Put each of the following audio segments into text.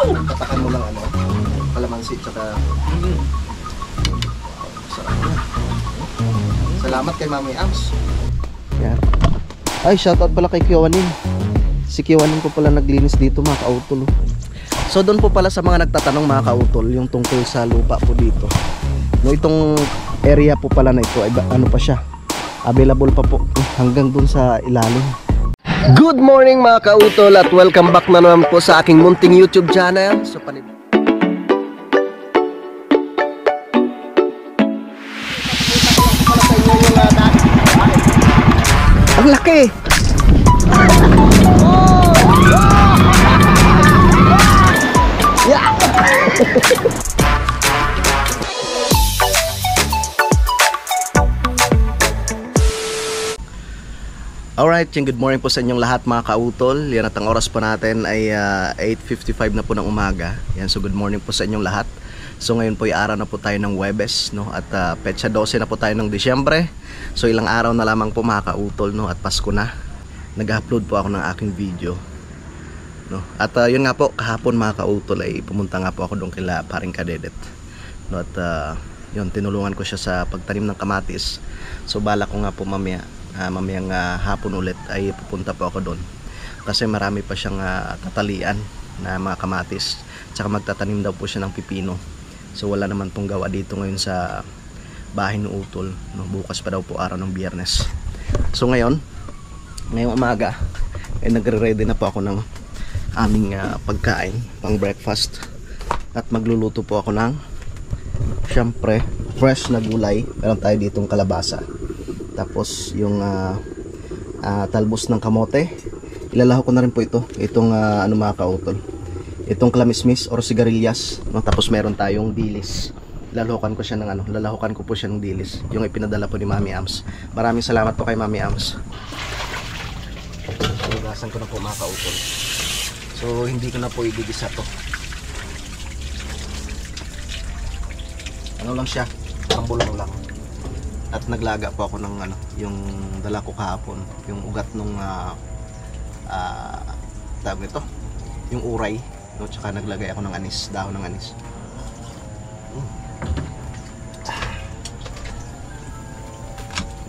Tatakan mo lang ano, kalamansi tsaka sarap na. Salamat kay Mami Ams. Yan. Ay, shoutout pala kay Kiwanin. Si Kiwanin po pala naglinis dito mga kautol. So doon po pala sa mga nagtatanong mga kautol, yung tungkol sa lupa po dito. No, itong area po pala na ito, ano pa siya, available pa po hanggang doon sa ilalim. Good morning mga kautol at welcome back na naman po sa aking munting YouTube channel. So ang laki! Yeah! Alright, good morning po sa inyong lahat mga kautol. Yan at ang oras po natin ay 8:55 na po ng umaga. Yan, so good morning po sa inyong lahat. So ngayon po ay araw na po tayo ng Huwebes, no? At petsa 12 na po tayo ng Disyembre. So ilang araw na lamang po mga kautol, no? At Pasko na. Nag-upload po ako ng aking video, no? At yun nga po, kahapon mga kautol ay pumunta nga po ako doon kila Paring Kadedet, no? At yun, tinulungan ko siya sa pagtanim ng kamatis. So bala ko nga po mamayang hapon ulit ay pupunta po ako doon kasi marami pa siyang tatalian na mga kamatis, tsaka magtatanim daw po siya ng pipino. So wala naman pong gawa dito ngayon sa bahay ng utol, no? Bukas pa daw po araw ng Biyernes. So ngayong umaga ay nagre-ready na po ako ng aming pagkain pang breakfast at magluluto po ako ng syempre fresh na gulay. Meron tayo ditong kalabasa, tapos yung talbos ng kamote. Ilalaho ko na rin po itong ano mga kautol, itong klamismis or sigarilyas, no? Tapos meron tayong dilis. Lalahukan ko siya ng ano, lalahukan ko po siya ng dilis, yung ipinadala po ni Mami Ams. Maraming salamat po kay Mami Ams. So gasan ko na po mga kautol. So hindi ko na po igigisa to. Ano lang siya, pambulang lang. At naglaga po ako ng ano, yung dala ko kahapon, yung ugat nung tawag nito, yung uray, no? Tsaka naglagay ako ng anis, dahon ng anis.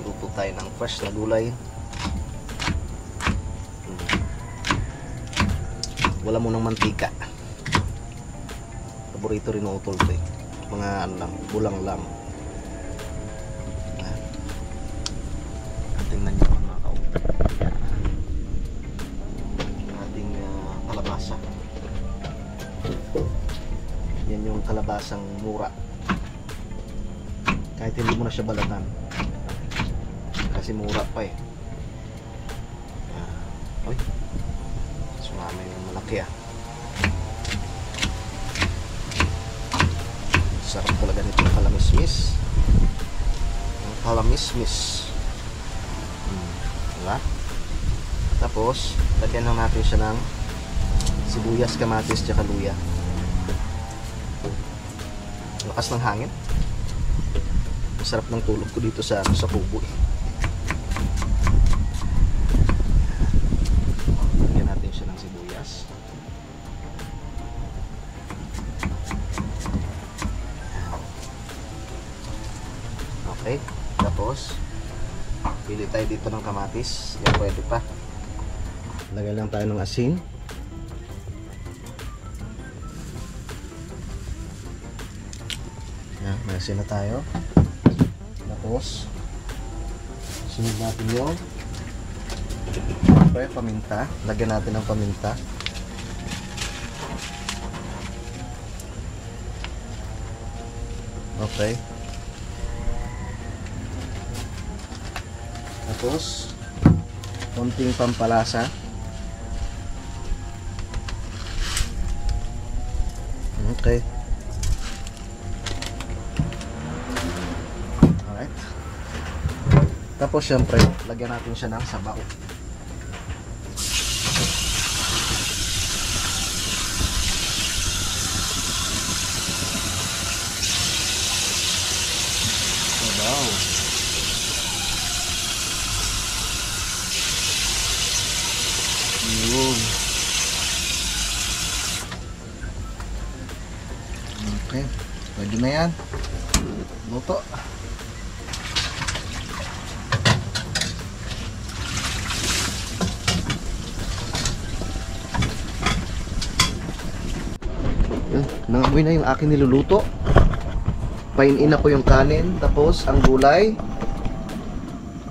Luto tayo ng fresh na gulay. Wala mo ng mantika. Paborito rin ng utol to eh. Mga ano lang, bulang lang. Tingnan nyo mga kautol, ating kalabasa. Yan yung kalabasang mura, kahit hindi mo na siya balatan kasi mura pa eh. Oy, sumama yung malaki ah. Sarap talaga nitong kalamismis. Yung kalamismis, diba? Tapos lagyan lang natin siya ng sibuyas, kamatis, tsaka luya. Lakas ng hangin. Masarap ng tulog ko dito sa kubo eh. Lagyan natin siya ng sibuyas. Okay, tapos pili tayo dito ng kamatis. Yan, pwede pa. Lagyan lang tayo ng asin. Yan, may asin na tayo. Tapos sunod natin yung paminta. Lagyan natin ng paminta. Okay. Tapos konting pampalasa. Okay. Alright. Tapos syempre lagyan natin siya ng sabaw. Sabaw. Yun. Okay, pwede na yan. Luto. Nangamoy na yung aking niluluto. Pain-in na po yung kanin. Tapos ang gulay.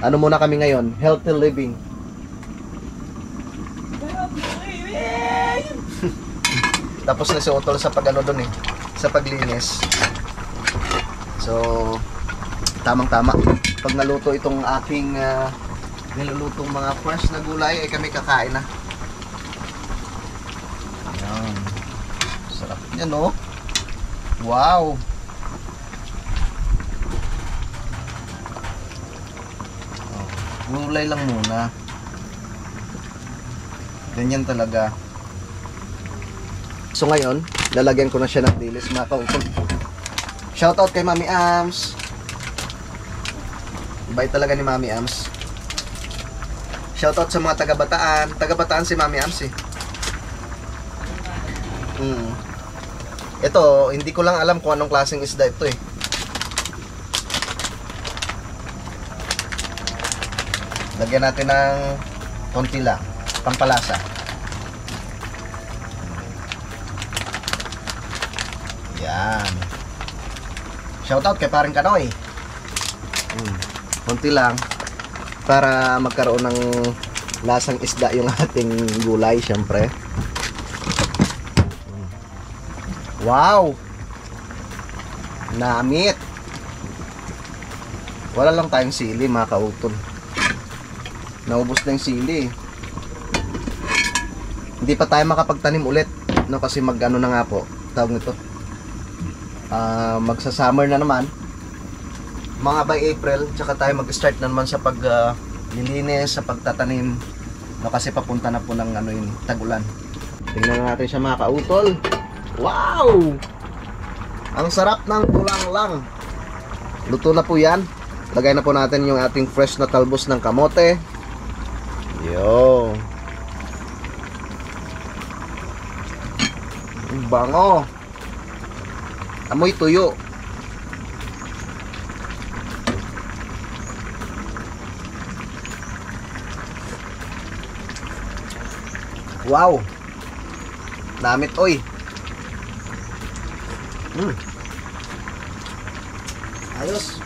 Ano muna kami ngayon? Healthy living. Tapos na si Otol sa pag-ano dun eh, sa paglinis. So tamang-tama. Pag naluto itong aking nilulutong mga fresh na gulay, ay kami kakain na. Ayan. Sarap niya, no? Wow! Gulay lang muna. Ganyan talaga. So ngayon, lalagyan ko na siya ng dilis, mga kautol. Shoutout kay Mami Ams. Bait talaga ni Mami Ams. Shoutout sa mga taga-Bataan. Taga-Bataan si Mami Ams eh. Ito, hindi ko lang alam kung anong klaseng isda ito eh. Lagyan natin ng konti lang, pampalasa. Yan. Shoutout kay Paring Kanoy. Konti lang para magkaroon ng lasang isda yung ating gulay, syempre. Wow! Namit! Wala lang tayong sili, mga kautol. Naubos na yung sili. Hindi pa tayo makapagtanim ulit, no? Kasi mag-ano na nga po, tawag nito. Magsa-summer na naman. Mga by April, tsaka tayo mag-start na naman sa paglilinis, sa pagtatanim. No? Kasi papunta na po ng ano yun, tag-ulan. Tingnan na natin siya, mga kautol. Wow! Ang sarap ng tulang lang. Luto na po yan. Lagay na po natin yung ating fresh na talbos ng kamote. Yo. Ang bango. Amoy tuyo. Wow. Damit oy. Ayos.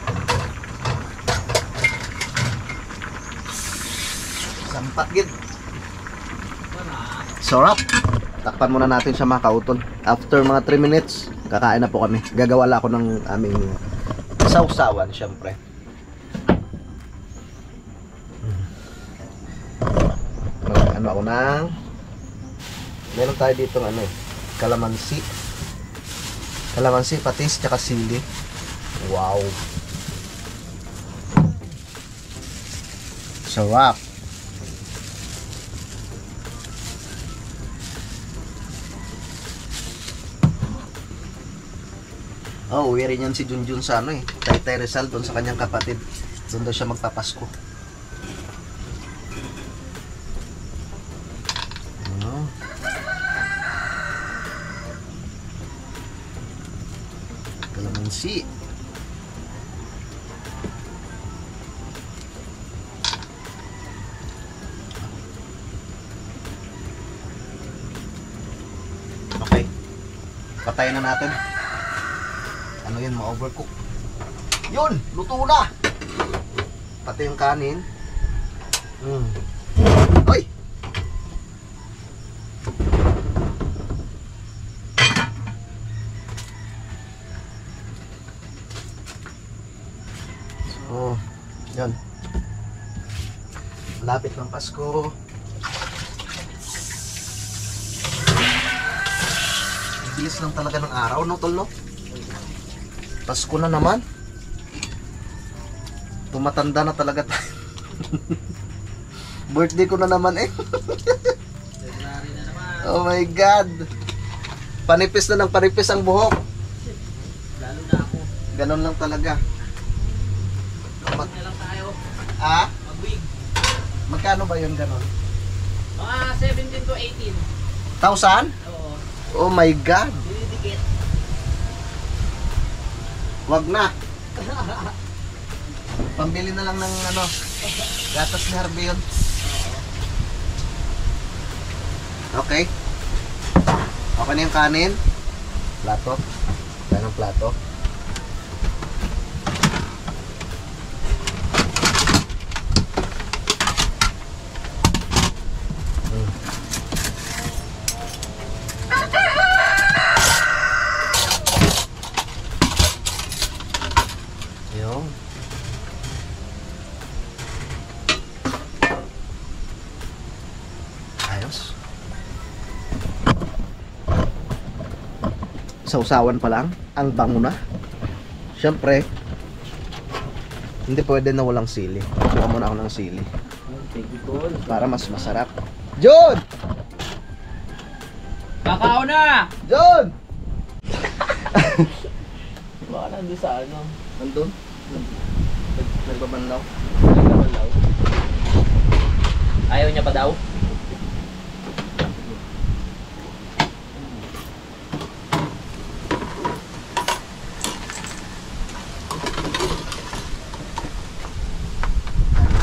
Sampat gid. Sarap. Takpan muna natin siya, mga kautol. After mga 3 minutes, kakain na po kami. Gagawa lang ako ng aming sausawan, syempre. Ano ako ng meron tayo dito ng ano eh, kalamansi. Kalamansi, patis, tsaka sili. Wow. Sarap. Oh, uwi rin yan si Junjun sa ano eh, Taytay Rizal, doon sa kanyang kapatid. Doon daw siya magpapasko. Kalamansi. Okay. Patayin na natin. Ano yun, ma-overcook. Yun, luto na. Pati yung kanin. Ay! So, yun. Lapit ng Pasko. Bilis lang talaga ng araw, no, tol, no? Pasko na naman. Tumatanda na talaga tayo. Birthday ko na naman eh. Oh my God. Panipis na ng panipis ang buhok. Lalo na ako. Ganon lang talaga. Mag na lang tayo. Ah? Mag-wig. Magkano ba yun ganon? Mga 17 to 18. 1,000? Oo. Oh my God. Dinidikit. Wag na. Pambili na lang ng ano, gatas ni Harvey yun. Okay. Okay na yung kanin. Plato. Tayo ng plato. Yung ayos. Sausawan pa lang, ang bango na. Siyempre, hindi pwede na walang sili. Kuha muna ako ng sili Thank you, Tol. para mas masarap. John! Kakao na! John! Baka nandun sa ano? Nandun? Nagbabanlaw? Ayaw niya pa daw?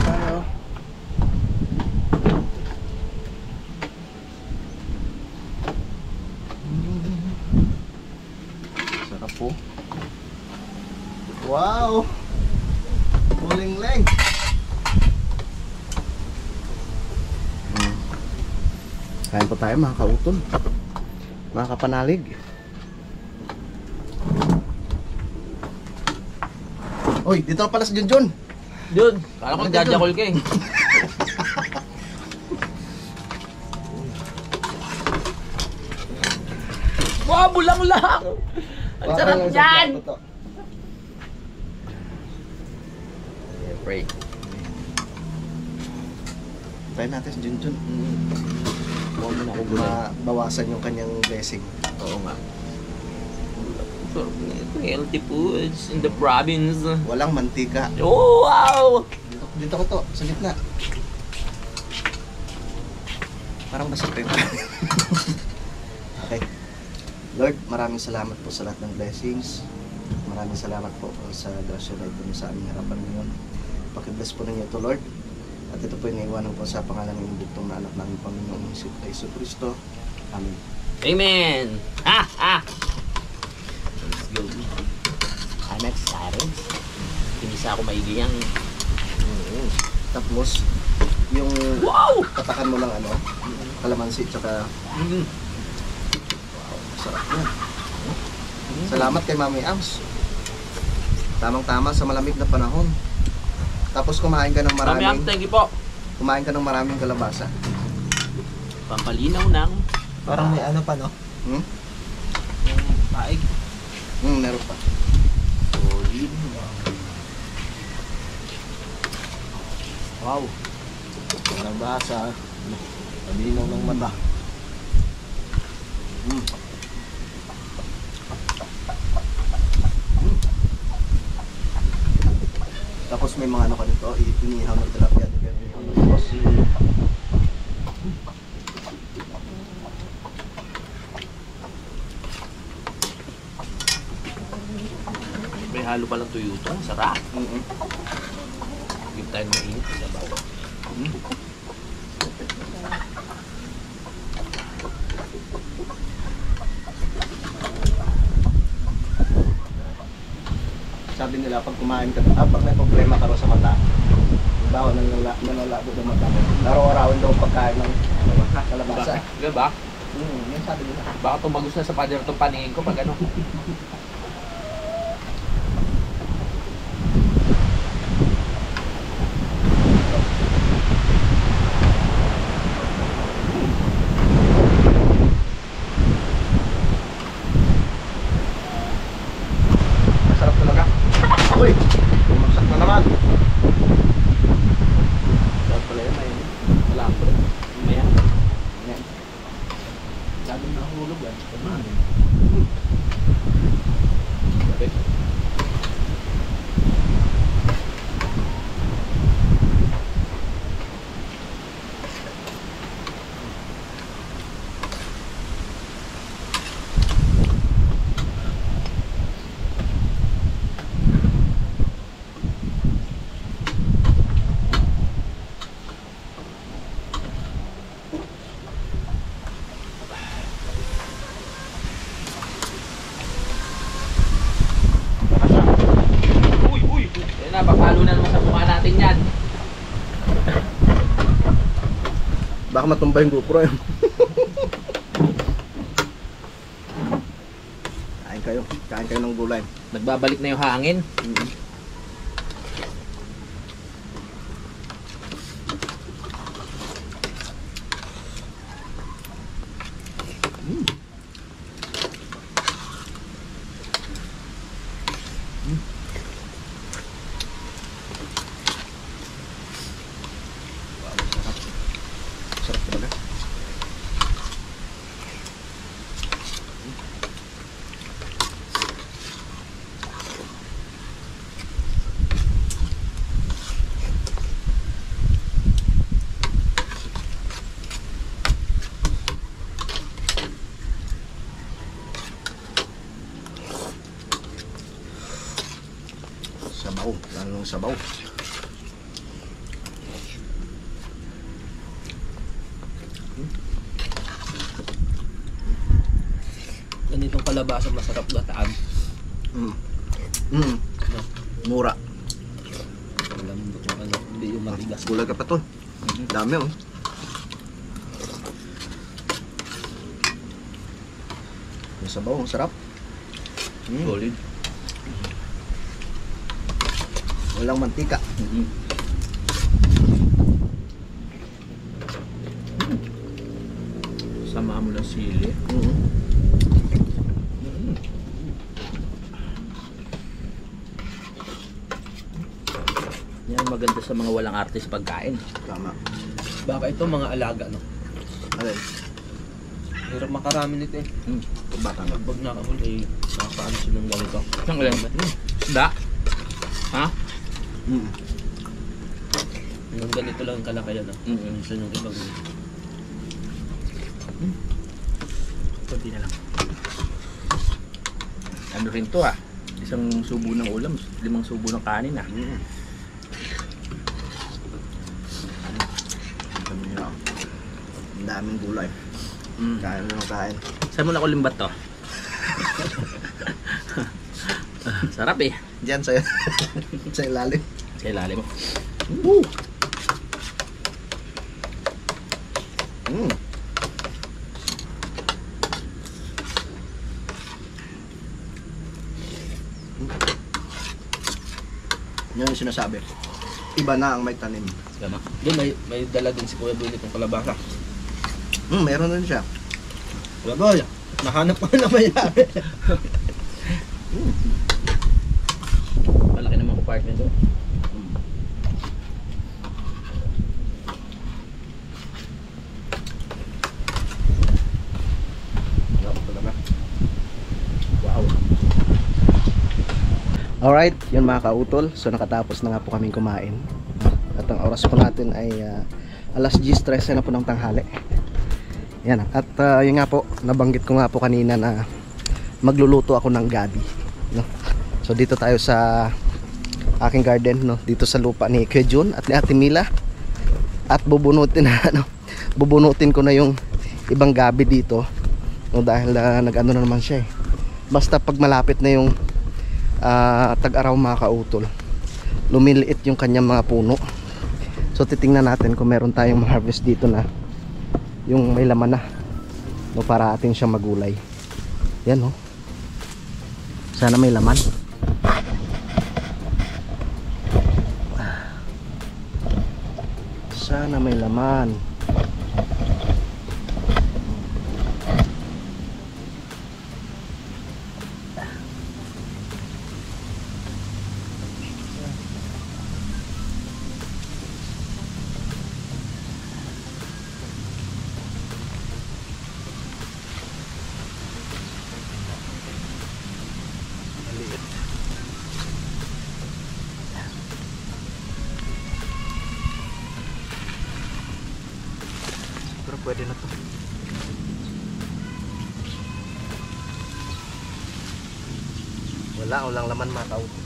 Tayo. Sarap po. Wow! Muling-leng! Kain po tayo mga kautol, mga kapanalig. Uy, dito na pala si Junjun. Dude, kala ko nagjajakol ka eh. Wow, bulang-lang! Ang sarap yan! Pray. Try natin si Junjun. Huwag mo na ako gulay. Mabawasan yung kanyang blessing. Oo nga. Sarap nito. Healthy foods in the province. Walang mantika. Oh, wow! Dito ko to, sa gitna. Parang basag pa. Okay. Lord, maraming salamat po sa lahat ng blessings. Maraming salamat po sa grasya na ito sa aming harapan ngayon. Pakibless po ninyo ito, Lord. At ito po iniiwanan po sa pangalan ng imbitong na anak ng Panginoong Hesus Kristo. Amen. Amen! Ha! Ha! Let's go. I'm excited. Pinisa ako maigi yan. Tapos, yung Wow! tatakan mo ng ano, kalamansi, tsaka Mm. sarap yan. Salamat kay Mami Ams. Tamang-tama sa malamig na panahon. Tapos kumain ka ng Mami, maraming thank you po. kumain ka ng maraming kalabasa. Pampalinaw ng Parang may ano pa, no? Hmm? paig. Meron pa. Solid. Wow. Nabasa. Malinaw ng mata. Tapos may mga ano ka nito, inihaw ng tilapia. Tapos May halo palang tuyo ito. Sarap. mm Give tayo ng init sa bawah. sabi nila pag kumain ka, pag may problema ka raw sa mata, bawa nalalabo ng mata mo. Araw-arawin daw pagkain ng kalabasa. Diba? Yan sabi nila. Baka tumagos na sa pader itong paningin ko pag ano. Masarap talaga. Uy, bumagsak na naman. Sarap pala yun. May malambot. Mamaya. Yan. Sabi na hulog yan. Sabi. Baka matumba yung GoPro yun. Kain kayo ng gulay. Nagbabalik na yung hangin. Sarap talaga. Sabaw, lalong sabaw. Ganitong kalabasa masarap gataan. Mura. Alam mo kung ano, hindi yung matigas. Gulay ka pa to. Dami oh. Yung sabaw, ang sarap. Solid. Walang mantika. Sama mo ng sili. Yan maganda sa mga walang artist pagkain. Tama. Baka ito mga alaga, no? Alin? Hirap makarami nito eh. Bata na. Pag nakahul eh, nakapaano siya ng ganito. Saan ka lang? Isda? Ha? Yung ganito lang ang kalakayan, no? Minsan yung ibang Kunti na lang. Ano rin to ah? Isang subo ng ulam, 5 subo ng kanin ah. Ang daming gulay. Kain na ng kain. Saan mo nakulimbat to? Sarap eh. Diyan sa sa ilalim. Sa ilalim mo. Woo! Yan yung sinasabi. Iba na ang may tanim. Tama. Doon may dala din si Kuya Boy nitong kalabasa. Meron din siya. Kuya Boy, nahanap ko na mayari. Malaki naman apartment to. Wow. Alright, yun mga kautol. So nakatapos na nga po kaming kumain. At ang oras po natin ay alas 10:13 na po ng tanghali. Yan. At yun nga po, nabanggit ko nga po kanina na magluluto ako ng gabi, no? So dito tayo sa aking garden, no? Dito sa lupa ni Kuya Jun at ni Ate Mila. At bubunutin na, no? Bubunutin ko na yung ibang gabi dito, no? Dahil nag-ano na naman siya eh. Basta pag malapit na yung tag-araw mga kautol, lumiliit yung kanyang mga puno. So titingnan natin kung meron tayong ma-harvest dito na yung may laman na, no, para atin siyang magulay. Yan, no? Sana may laman. Sana may laman. Pero pwede na to. Walang laman mga kautol.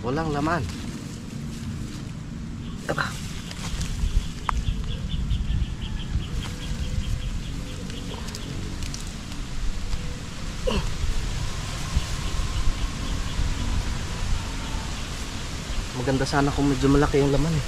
Walang laman. Aba. Maganda sana kung medyo malaki yung laman eh.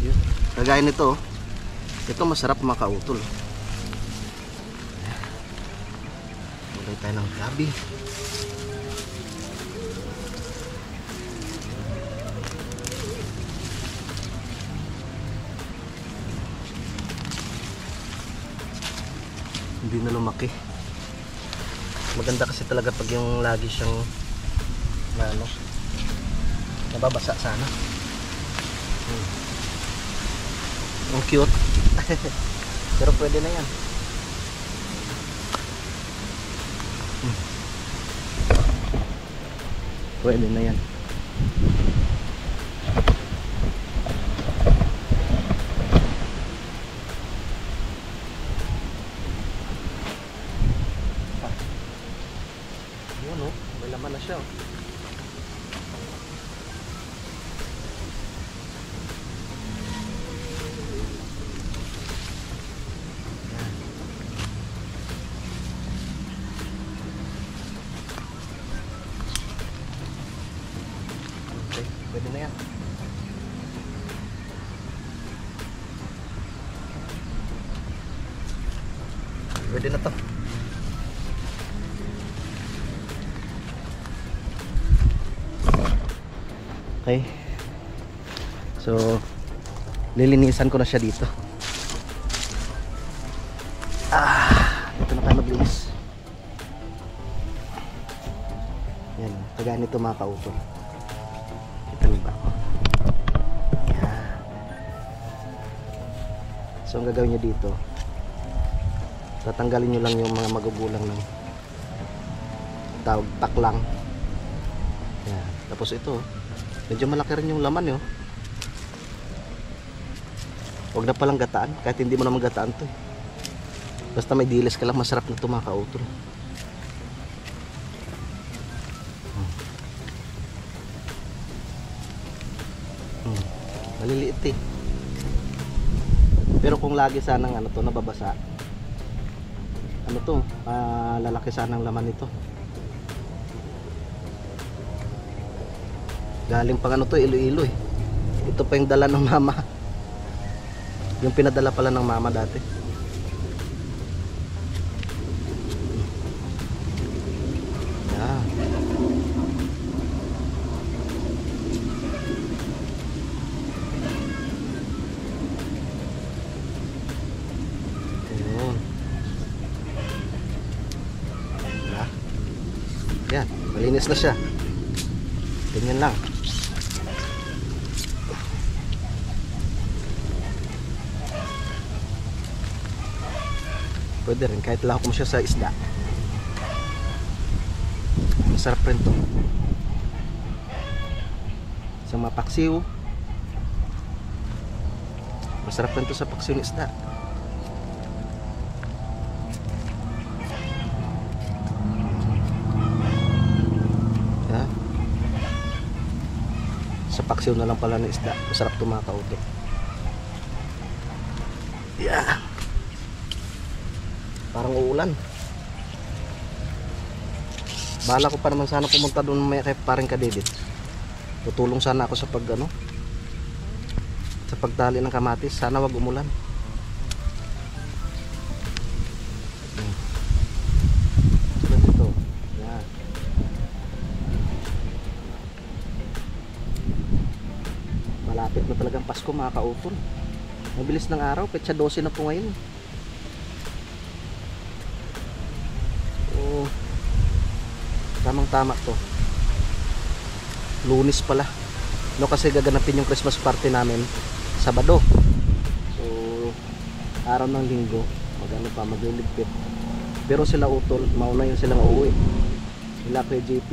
Yun. Kagaya nito, ito masarap mga kautol. Magay tayo ng gabi. Hindi na lumaki. Maganda kasi talaga pag yung lagi siyang nababasa sana. Ang cute. Pero pwede na yan. Pwede na yan. Yun oh, may laman na siya oh. Okay, pwede na yan. Pwede na to. Okay. So, lilinisan ko na siya dito. Dito na tayo maglinis. Yan, kagaya nito mga kautol. Kita niyo ba ako? Yan. So, ang gagawin nyo dito, tatanggalin nyo lang yung mga magugulang ng tawag taklang. Yan. Tapos ito, medyo malaki rin yung laman yun. Huwag na palang gataan, kahit hindi mo naman gataan to. Basta may dilis ka lang, masarap na ito mga kautol. Maliliit eh. Pero kung lagi sanang ano to, nababasa, ano to, lalaki sanang laman nito. Galing pang ano to, Iloilo eh. Ito pa yung dala ng mama. Yung pinadala pala ng mama dati. Yan. Ayun. Yan, malinis na siya. Ganyan lang. Pwede rin kahit lahok mo siya sa isda. Masarap rin to. Sa mga paksiw, masarap rin to sa paksiw ng isda. Yan. Sa paksiw na lang pala ng isda, masarap to mga kautol. Yeah. Parang uulan. Bahala ko pa naman sana pumunta doon may kay paring Kadidit. Tutulong sana ako sa sa pagtali ng kamatis. Sana wag umulan. Tulad dito. Yan. Malapit na talagang Pasko mga kautol. Mabilis ng araw, petsa 12 na po ngayon. Tamang tama to. Lunes pala. No, kasi gaganapin yung Christmas party namin Sabado. So araw ng Linggo magano pa magliligpit. Pero sila utol, mauna yun silang uuwi. Nila Kuya JP,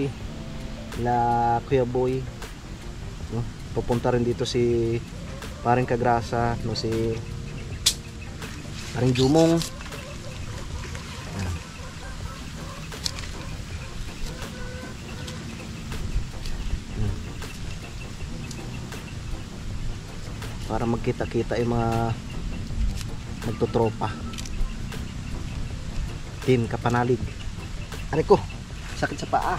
nila Kuya Boy, no? Pupunta rin dito si paring Kagrasa, no, si paring Jumong. para magkita-kita yung mga magtutropa. Team Kapanalig. Aray ko, sakit sa paa.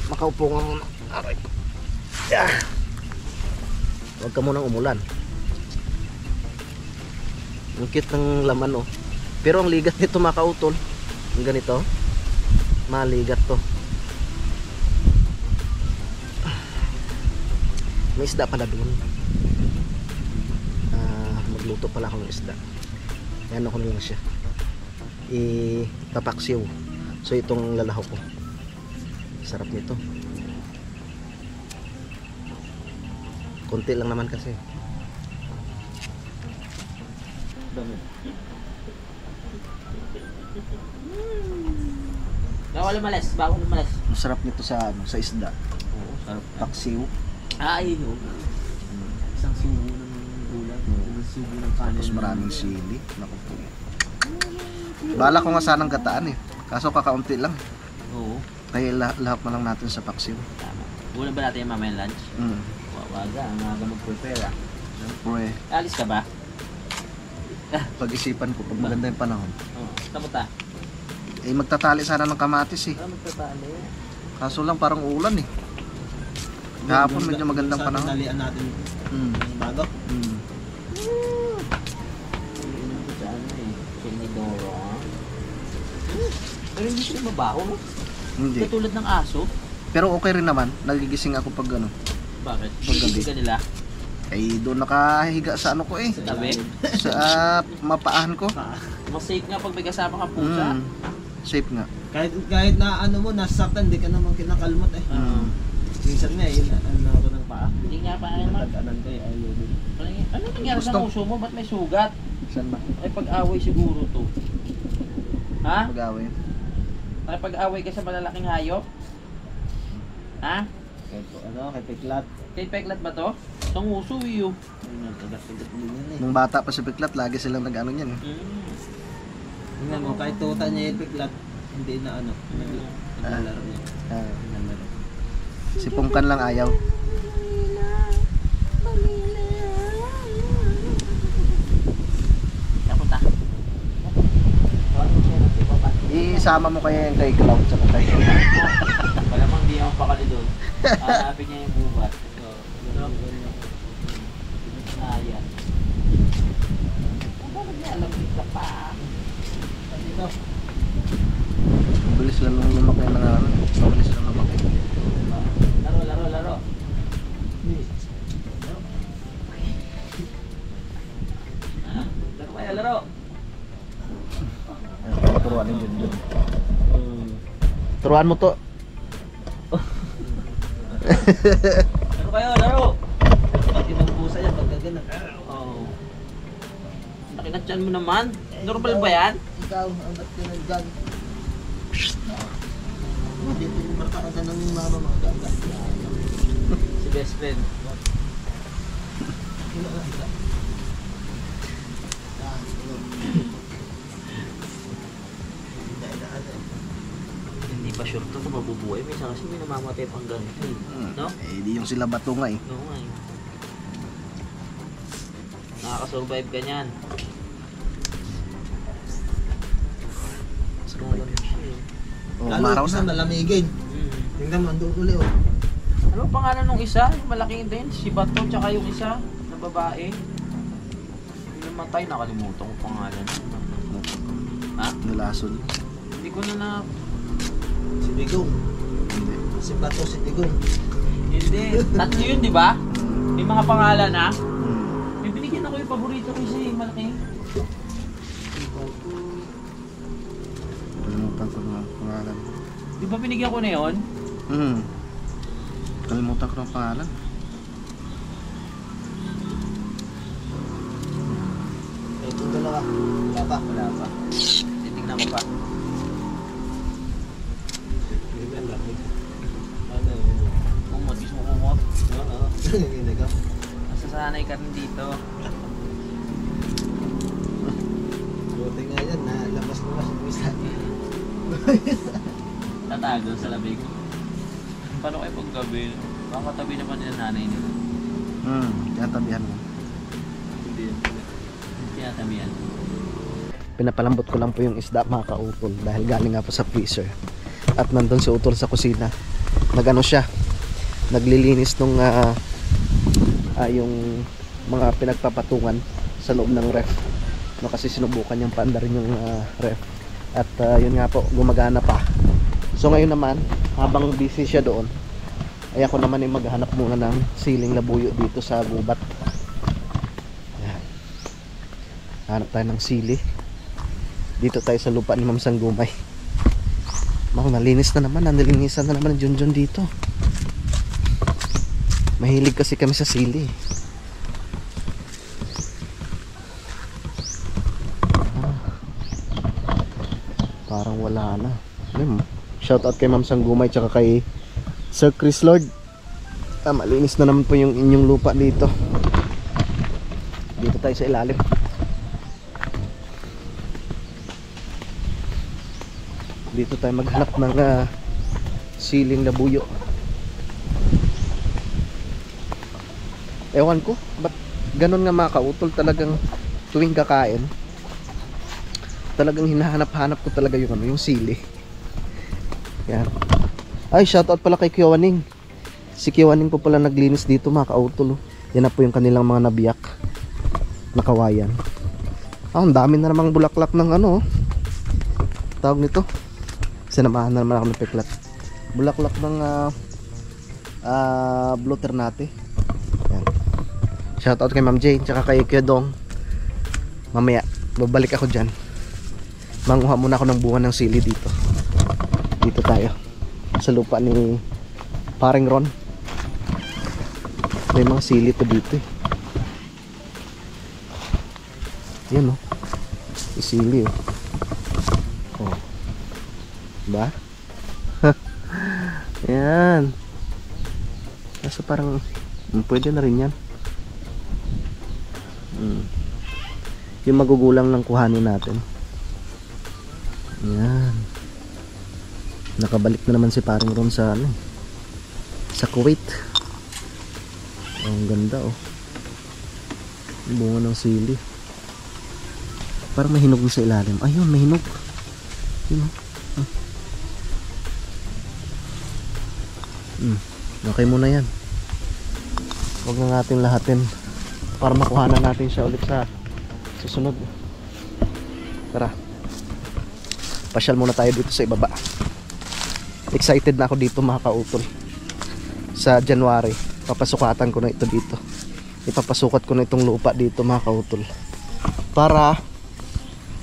Makaupo nga muna. Aray ko. Huwag ka munang umulan. Ang cute ng laman, oh. Pero ang ligat nito, mga kautol, ang ganito, maligat to. May isda pala doon. Magluto pala ako ng isda. Yan ako na lang siya. Tapaksiw. So itong lalaho ko. Sarap nito. Konti lang naman kasi. Bawal lumalas, bawal lumalas. Masarap nito sa ano, sa isda. Oo, sarap. Paksiw. Ay, no. Isang subo ng ulam. Isang subo ng kanin. Tapos maraming sili. Naku po. Bala ko nga sanang gataan eh. Kaso kakaunti lang. Oo. Kaya lahat na lang natin sa paksiw. Tama. Una ba natin yung mamayang lunch? Wawaga, ang aga mag-prepare ah. Siyempre, Alis ka ba? pag-isipan ko pag maganda yung panahon. Oo. Kamuta? Eh magtatali sana ng kamatis eh. Para magtatali. Kaso lang parang ulan eh. Kahapon medyo magandang panahon. Sa talian natin Mm. ng bago. Mm. Inom ko sa ano eh. Sinidoro. Pero hindi sila mabaho, no? Hindi. Katulad ng aso. Pero okay rin naman. Nagigising ako pag ano. Bakit? Paggabi. Hindi ka nila Eh doon nakahiga sa ano ko eh. sa tabi. Sa mapaahan ko. Mas safe nga pag may kasama kang pusa. Mm. Safe nga. Kahit na ano mo, nasaktan, di ka naman kinakalmot eh. Mm. Minsan nga, ano ako ng paa. Hindi nga pa ayaw mag... Nagkanan ko eh, ayaw din. Ano nangyari sa Gusto- uso mo? Ba't may sugat? Saan ba? Ay pag-away siguro to. Ha? Mag-away. Ay pag-away ka sa malalaking hayop? Ha? Kay Piklat. Kay Peklat ba to? Itong uso iyo. Ayun, nagkagat-kagat din yan eh. Nung bata pa sa Piklat, lagi silang nag-ano niyan eh. Tingnan mo, kahit tuta niya yung Piklat, hindi na ano, naglalaro niya. Ah, Naglalaro. si Pungkan lang ayaw. Kapunta. Isama mo kaya yung kay Cloud sa kay. Malamang di ako pakali doon. Hanapin niya yung bubat. Ayan. Bakit niya alam dito pa? Dito. Mabilis lang nung lumaki ng ano. Mabilis lang lumaki. Laro, laro, laro. Laro kaya, laro. Turuan din dyan. Turuan mo to. Laro kayo, laro. Pag ibang pusa yan, pag gagana. Oh. Nakinatyan mo naman. Normal ba yan? Ikaw, ang ba't ka naggan? Dito yung markakasan ng mama mga gaga. Si best friend. Hindi pa sure to kung mabubuhay. Minsan kasi may namamatay pang ganito eh. No? Eh di yung sila bato nga eh. Oo nga eh. Nakakasurvive ka niyan. Survive siya eh. Oh, Lalo maraw isa na. malamigin. Tingnan mo, andun uli oh. Ano ang pangalan nung isa? Yung malaki din. Si Bato tsaka yung isa na babae. Yung namatay, nakalimutan ko pangalan. Ha? Nilasod. Hindi ko na Si Digong. Hindi. Si Bato, si Digong. Hindi. Tatlo yun, di ba? May mga pangalan na. Hmm. May binigyan ako yung paborito ko si malaki. Kalimutan ko ng pangalan. Di ba binigyan ko na yun? Hmm. Kalimutan ko ng pangalan. Ito dalawa. Wala pa. Wala pa. Titignan ko pa. Ano? Kumot, gusto mo kumot? Oo. Hindi ka. Masasanay ka rin dito. Buti nga yan, nalabas-labas yung isa. Tatago sa labig. Paano kayo paggabi? Baka tabi naman nila nanay nila. Yan tabihan mo. Hindi yan. Tinatamihan. Pinapalambot ko lang po yung isda mga kautol dahil galing nga po sa freezer. At nandun si Utol sa kusina. Nagano siya, naglilinis nung yung mga pinagpapatungan sa loob ng ref. No, kasi sinubukan niyang paandarin yung ref. At yun nga po, gumagana pa. So ngayon naman, habang busy siya doon, ay ako naman ay maghanap muna ng siling labuyo dito sa gubat. Yan. Hanap tayo ng sili. Dito tayo sa lupa ni Ma'am Sanggumay. Malinis na naman, nalinisan na naman ang Junjun dito. Mahilig kasi kami sa sili. Parang wala na. Shout out kay Ma'am Sanggumay tsaka kay Sir Chris Lord. Malinis na naman po yung inyong lupa dito. Dito tayo sa ilalim. Dito tayo maghanap ng siling labuyo. Ewan ko, ba't ganun nga mga kautol, talagang tuwing kakain talagang hinahanap-hanap ko talaga yung yung sili. Yan. Ay, shoutout pala kay Kiwaning. Si Kiwaning po pala naglinis dito mga kautol. Yan na po yung kanilang mga nabiyak na kawayan. Ang dami na namang bulaklak ng tawag nito. Sinamahan na naman ako ng peklat. Bulaklak ng Blue Ternate. Yan. Shoutout kay Ma'am Jane tsaka kay Kyodong. Mamaya babalik ako dyan. Manguha muna ako ng bunga ng sili dito. Dito tayo sa lupa ni Paring Ron. May mga sili to dito eh. Yan oh. Isili oh. Oh. Diba? Yan. Kaso parang pwede na rin yan. Yung magugulang lang kuhanin natin. Yan. Nakabalik na naman si Paring Ron sa sa Kuwait. Ang ganda oh. Bunga ng sili. Parang may hinog sa ilalim. Ayun, may hinog. Yun oh. Okay muna yan. Huwag na natin lahatin para makuhanan natin siya ulit sa susunod. Tara, pasyal muna tayo dito sa ibaba. Excited na ako dito mga kautol. Sa January papasukatan ko na ito dito. Ipapasukat ko na itong lupa dito mga kautol para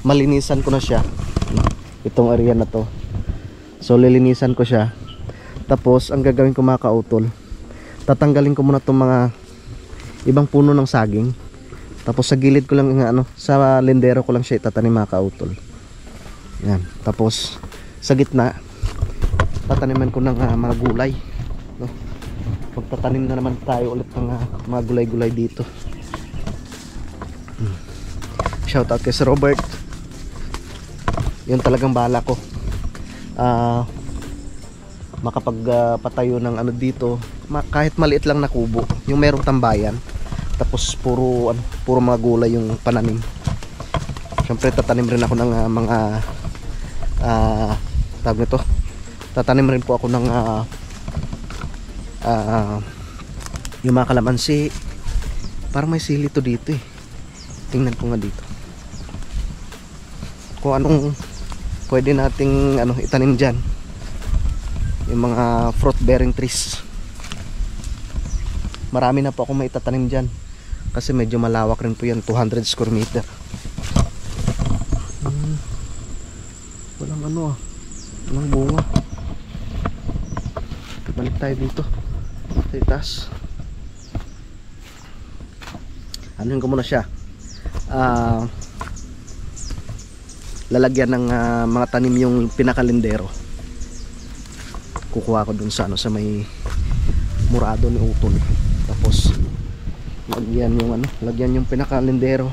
malinisan ko na siya, itong area na to. So lilinisan ko siya. Tapos ang gagawin ko mga kautol, tatanggalin ko muna itong mga ibang puno ng saging. Tapos sa gilid ko lang sa lindero ko lang siya itatanim mga kautol. Yan. Tapos sa gitna tataniman ko ng mga gulay, no? Magtatanim na naman tayo ulit ng mga gulay-gulay dito. Shout out kay Sir Robert. Yun talagang bala ko. Makapagpatayo ng dito, kahit maliit lang na kubo, yung merong tambayan, tapos puro mga gulay yung pananim. Syempre tatanim rin ako ng mga tawag nito, tatanim rin po ako ng yung mga kalamansi. Parang may sili to dito eh. Tingnan ko nga dito kung anong pwede nating itanim dyan. Yung mga fruit bearing trees, marami na po akong maitatanim dyan kasi medyo malawak rin po yan, 200 square meter. Walang walang bunga. Balik tayo dito sa itaas. Anuhin ko muna siya, lalagyan ng mga tanim yung pinakalindero. Kukuha ko dun sa sa may murado ni Utol. Tapos lagyan yung pinakalindero.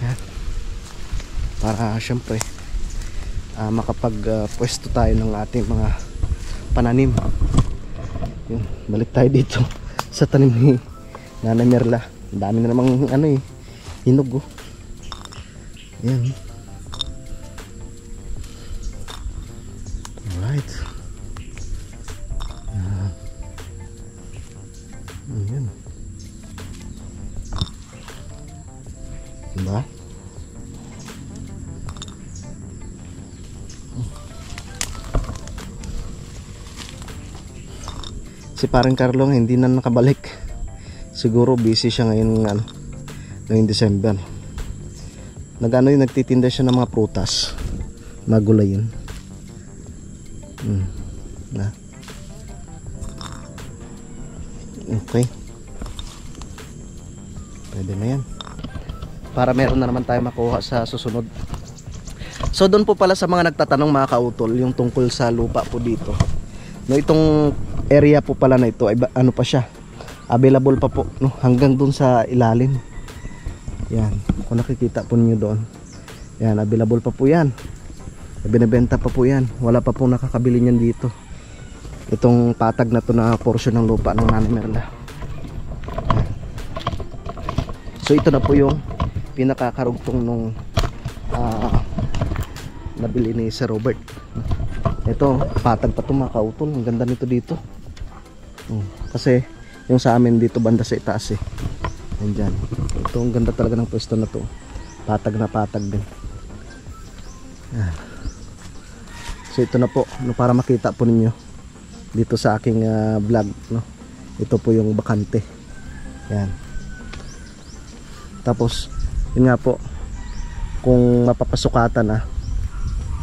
Yan. Para syempre makapag pwesto tayo ng ating mga pananim. Yun, balik tayo dito sa tanim ni Nanay Merla. Ang dami na namang ano eh, hinog oh. Yan. Alright. Ayan. Diba? Si parang Carlo hindi na nakabalik. Siguro busy siya ngayon ano, ngayong December. Nagano yung nagtitinda siya ng mga prutas, mga gulayin. Na. Okay. Pwede na yan. Para meron na naman tayo makuha sa susunod. So doon po pala sa mga nagtatanong mga kautol, yung tungkol sa lupa po dito. No, itong area po pala na ito ay ano pa siya, available pa po no, hanggang dun sa ilalim. Yan, kung nakikita po niyo doon, yan, available pa po yan, binibenta pa po yan, wala pa po nakakabili niyan dito, itong patag na to na portion ng lupa ng Nanay Merla. Yan. So ito na po yung pinakakarugtong nung nabili ni Sir Robert. Ito, patag pa ito mga kautol. Ang ganda nito dito. Kasi yung sa amin dito banda sa itaas eh. Nandyan. Ito, ang ganda talaga ng pwesto na to. Patag na patag din. So ito na po, no, para makita po ninyo dito sa aking vlog, no? Ito po yung bakante. Yan. Tapos, yun nga po, kung mapapasukatan na,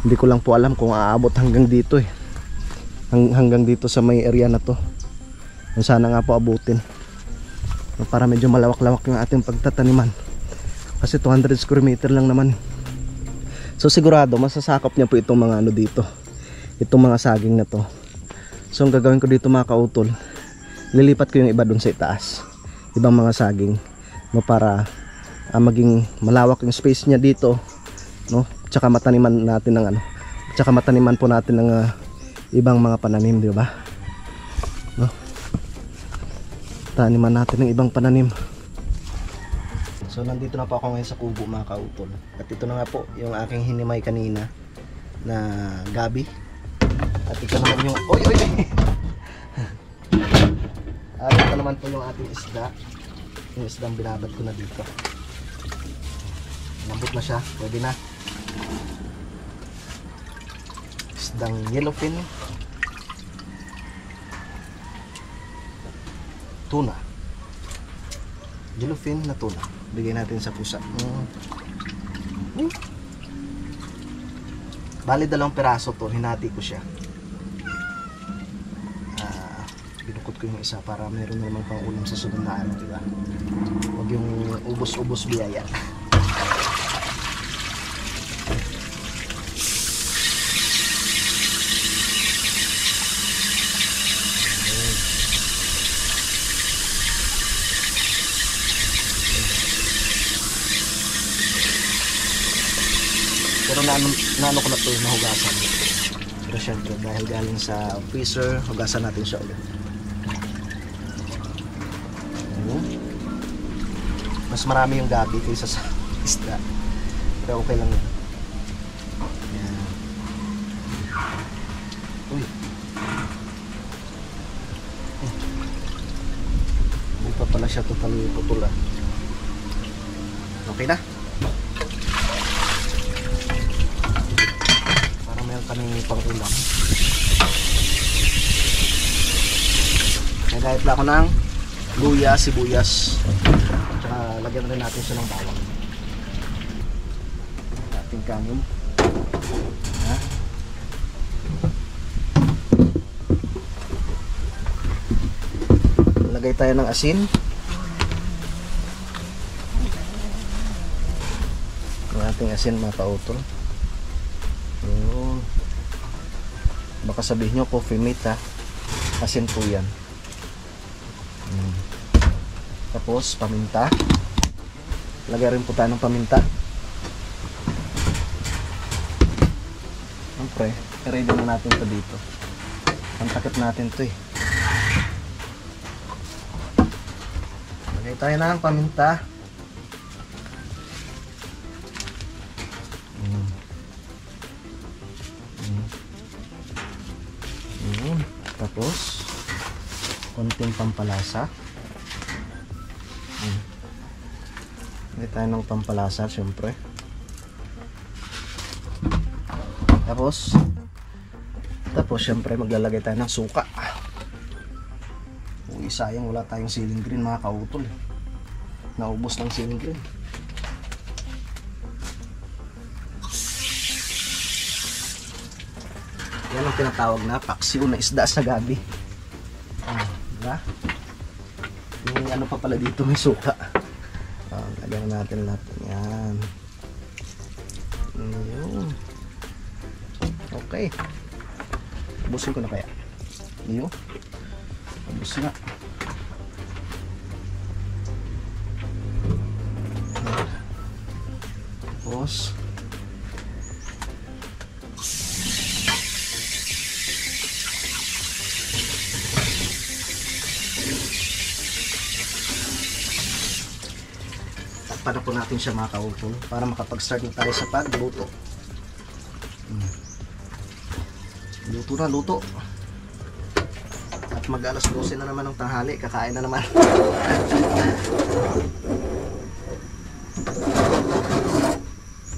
hindi ko lang po alam kung aabot hanggang dito eh. Hanggang dito sa may area na to. Sana nga po abutin. Para medyo malawak-lawak yung ating pagtataniman. Kasi 200 square meter lang naman. So sigurado masasakop niya po itong mga ano dito. Itong mga saging na to. So ang gagawin ko dito mga kautol, lilipat ko yung iba dun sa itaas. Ibang mga saging. No, para maging malawak yung space niya dito. No? Tsaka mataniman natin ng ano, tsaka mataniman po natin ng ibang mga pananim, di ba? No? Taniman natin ng ibang pananim. So nandito na po ako ngayon sa kubo mga kautol. At ito na nga po yung aking hinimay kanina na gabi. At ito naman yung oy. At ito naman po yung ating isda. Yung isdang binabad ko na dito. Lambot na siya, pwede na. Isdang yellowfin tuna, yellowfin na tuna, bigay natin sa pusa. Bali 2 piraso to, hinati ko siya. Binukot ko yung isa para meron naman pang ulam sa sunod na araw, diba? Huwag yung ubos-ubos biyaya. Pero naano ko na ito mahugasan. Pero syempre dahil galing sa freezer, hugasan natin siya ulit. Mas marami yung gabi kaysa sa isda. Pero okay lang yun. Ayan. Uy. Hindi pa pala siya totally putulan. Okay na. Kaming pang-ulam. Nagayat lang ako ng luya, sibuyas. Tsaka lagyan rin natin siya ng bawang. Ating kanin. Lagay tayo ng asin. Ang ating asin mga kautol. Baka sabihin nyo coffee mate ha, asin po yan. Tapos paminta, lagay rin po tayo ng paminta. Siyempre, i-ready na natin ito dito. Ang takip natin ito eh. Lagay tayo ng paminta. Tapos konting pampalasa. Lagay tayo ng pampalasa syempre. Tapos syempre maglalagay tayo ng suka. Uy, sayang wala tayong ceiling green mga kautol. Naubos ng ceiling green. Yan ang tinatawag na paksiw na isda sa gabi. Diba? Yung ano pa pala dito, may suka. Lagyan natin lahat. Yan. Yun. Okay. Ubusin ko na kaya. Yun. Ubus nga. Tapos takpan na po natin siya mga kautol para makapag-start na tayo sa pagluto. Luto na, luto. At mag-alas 12 na naman ng tanghali, kakain na naman.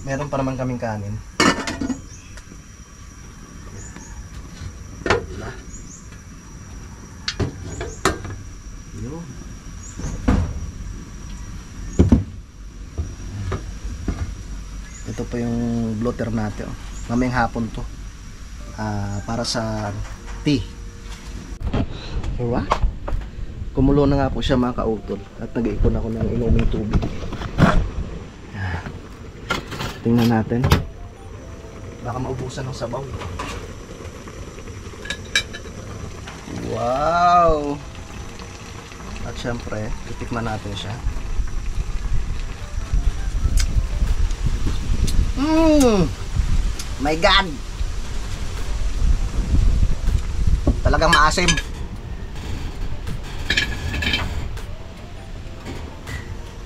Meron pa naman kaming kanin. Diba? Yun. Ito pa yung bloater natin. Mamayang hapon to. Para sa tea. Diba? Kumulo na nga po siya mga kautol. At nag-iipon ako ng inuming tubig. Tingnan natin. Baka maubusan ng sabaw. Wow! At syempre, titikman natin siya. My God! Talagang maasim.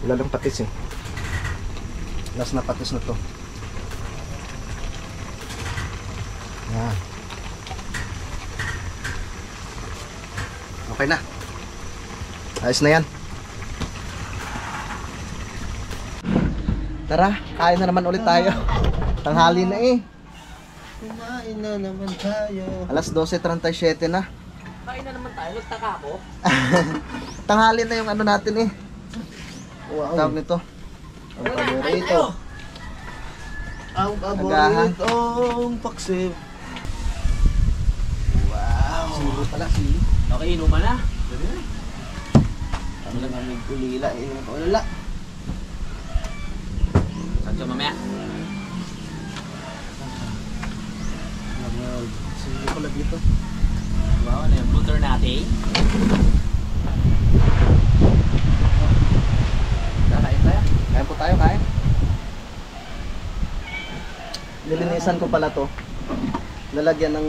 Wala lang patis eh. Last na patis na to. Yan. Okay na. Ayos na yan. Tara, kain na naman ulit tayo. Tanghali na eh. Kumain na naman tayo. Alas 12:37 na. Kain na naman tayo, nagtaka ako. Tanghali na yung ano natin eh. Wow. Tawag nito. Ang paborito. Ang paboritong paksiw. Wow. Silo pala, silo. Okay, inuman na. Ano lang ang kulila eh. Wala. Sancho mamaya. Silo pala dito. Wow, ano yung butter natin? Kain tayo. Kain po tayo, kain. Nilinisan ko pala to. Lalagyan ng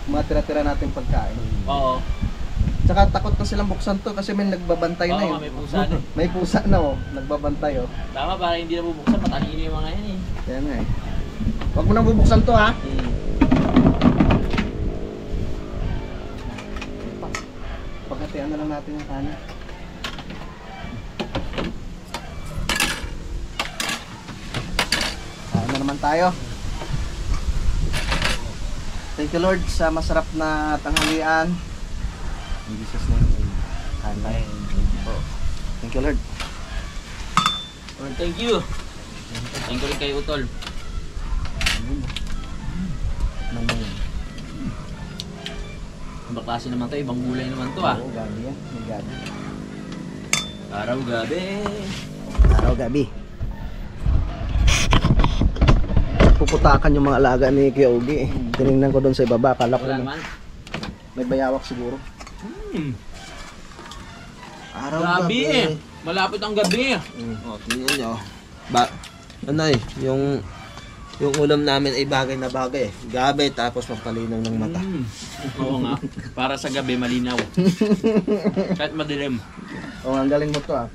mga tira-tira natin pagkain. Oo. Tsaka takot na silang buksan to kasi may nagbabantay na Oo, eh. may pusa na. May pusa na oh, nagbabantay oh. Tama, para hindi na bubuksan, matalino yung mga yan eh. Kaya nga eh. Huwag mo nang bubuksan to ha. Paghatian na lang natin yung kanin. Kain na naman tayo. Thank you Lord sa masarap na tanghalian. In Jesus name, kain tayo. Thank you Lord. Lord, thank you. Thank you rin kay Utol. Ibang klase naman to, ibang gulay naman to ah. Oo, gabi yan. May gabi. Araw gabi. Araw gabi. Puputakan yung mga alaga ni Kuya Ogie eh. Tinignan ko doon sa ibaba, akala ko Wala naman. may bayawak siguro. Araw Gabi eh. Malapit ang gabi. Oh, tingnan nyo. Ba, ano eh, yung Yung ulam namin ay bagay na bagay. Gabi tapos magpalinaw ng mata. Oo nga. Para sa gabi malinaw. Kahit madilim. Oh, ang galing mo to ah.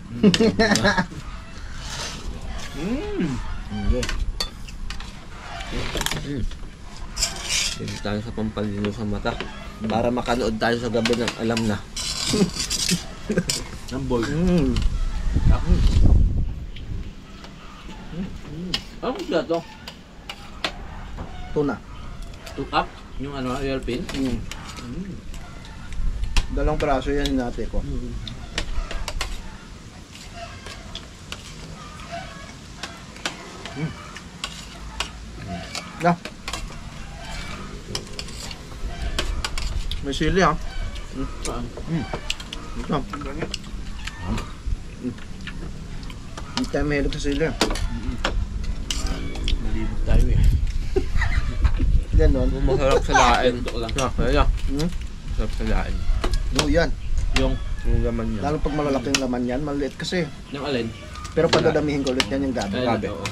Okay. Hindi tayo sa pampalinaw sa mata. Para makanood tayo sa gabi ng alam na. Namboy. Anong isda to? Tuna. Tukap? Yung ano, airpin? Dalawang peraso yan hinati ko. Yeah. May sili ah. Saan? Ito. Hindi tayo mahilig sa sili. Malibog tayo eh. Ganon. Masarap sa lain. Ito lang. Kaya, Hmm? masarap sa lain. No, yan. Yung Laman niya. Lalo pag malalaki yung laman yan, maliit kasi. yung alin? Pero pag dadamihin ko ulit yan yung gabi. Alin, oo.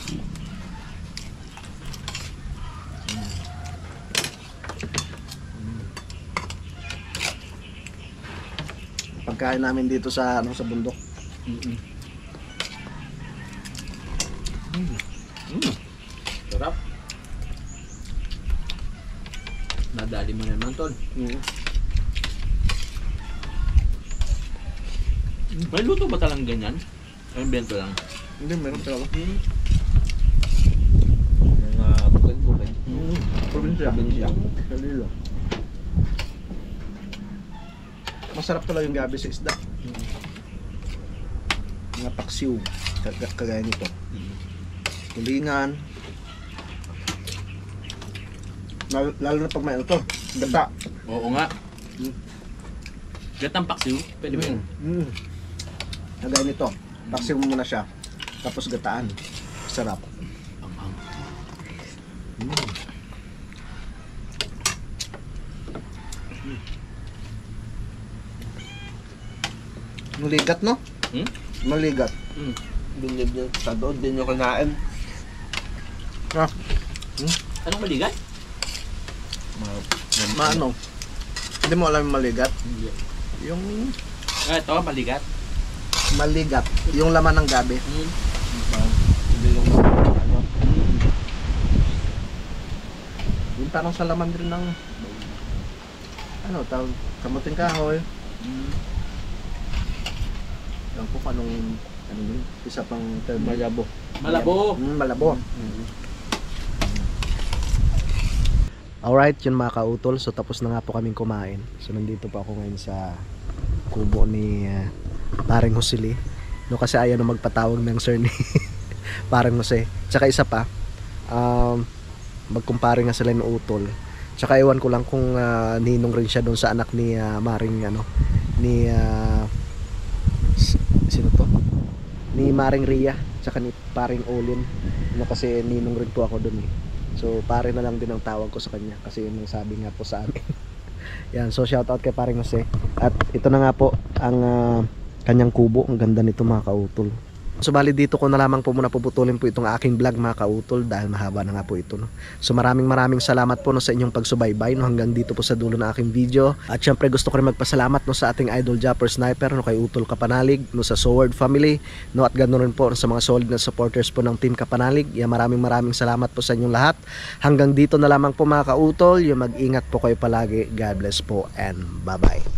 Pagkain namin dito sa sa bundok. Sarap. Nadali mo naman, tol. May luto ba talang ganyan? Ay, bento lang. Hindi, meron talaga. Mga bukid-bukid. Probinsya. Probinsya. Kalilo. Masarap talaga yung gabi sa isda. Mga paksiw. Kagaya nito. Tulingan. Lalo na pag may ano to. Gata. Oo nga. Gatang paksiw. Pwede ba yun? Kagaya nito. Paksiw mo muna siya. Tapos gataan. Sarap. Ang Maligat, no? Hmm? Maligat. Binib niyo sa doon, din niyo kinain. Anong maligat? Maano? Hindi mo alam yung maligat? Yung Ito, maligat. maligat. Yung laman ng gabi. Hindi yung ano. Yung parang sa laman din ng ano, tawag kamuting kahoy. Yung po anong ano yun? Isa pang term. Malabo. Malabo. Malabo. Alright, yun mga kautol. So tapos na nga po kaming kumain. So nandito pa ako ngayon sa kubo ni Paring Joseli. No, kasi ayaw na magpatawag ng sir ni Paring Jose. Tsaka isa pa, magkumpare nga sila ng utol. Tsaka ewan ko lang kung ninong rin siya doon sa anak ni Maring ano, ni sino to? Ni Maring Ria, tsaka ni Paring Olin. No, kasi ninong rin po ako doon eh. So pare na lang din ang tawag ko sa kanya kasi yun ang sabi nga po sa amin. Yan, so shout out kay Paring Jose. At ito na nga po ang kanyang kubo. Ang ganda nito mga kautol. So bali dito ko na lamang po muna puputulin po itong aking vlog mga kautol dahil mahaba na nga po ito, no? So maraming salamat po no, sa inyong pagsubaybay, no, hanggang dito po sa dulo ng aking video. At syempre gusto ko rin magpasalamat no, sa ating idol Japper Sniper, no, kay Utol Kapanalig, no, sa Sword Family, no, at ganoon rin po sa mga solid na supporters po ng Team Kapanalig. Yan, maraming salamat po sa inyong lahat. Hanggang dito na lamang po mga kautol. Yung mag-ingat po kayo palagi. God bless po and bye bye.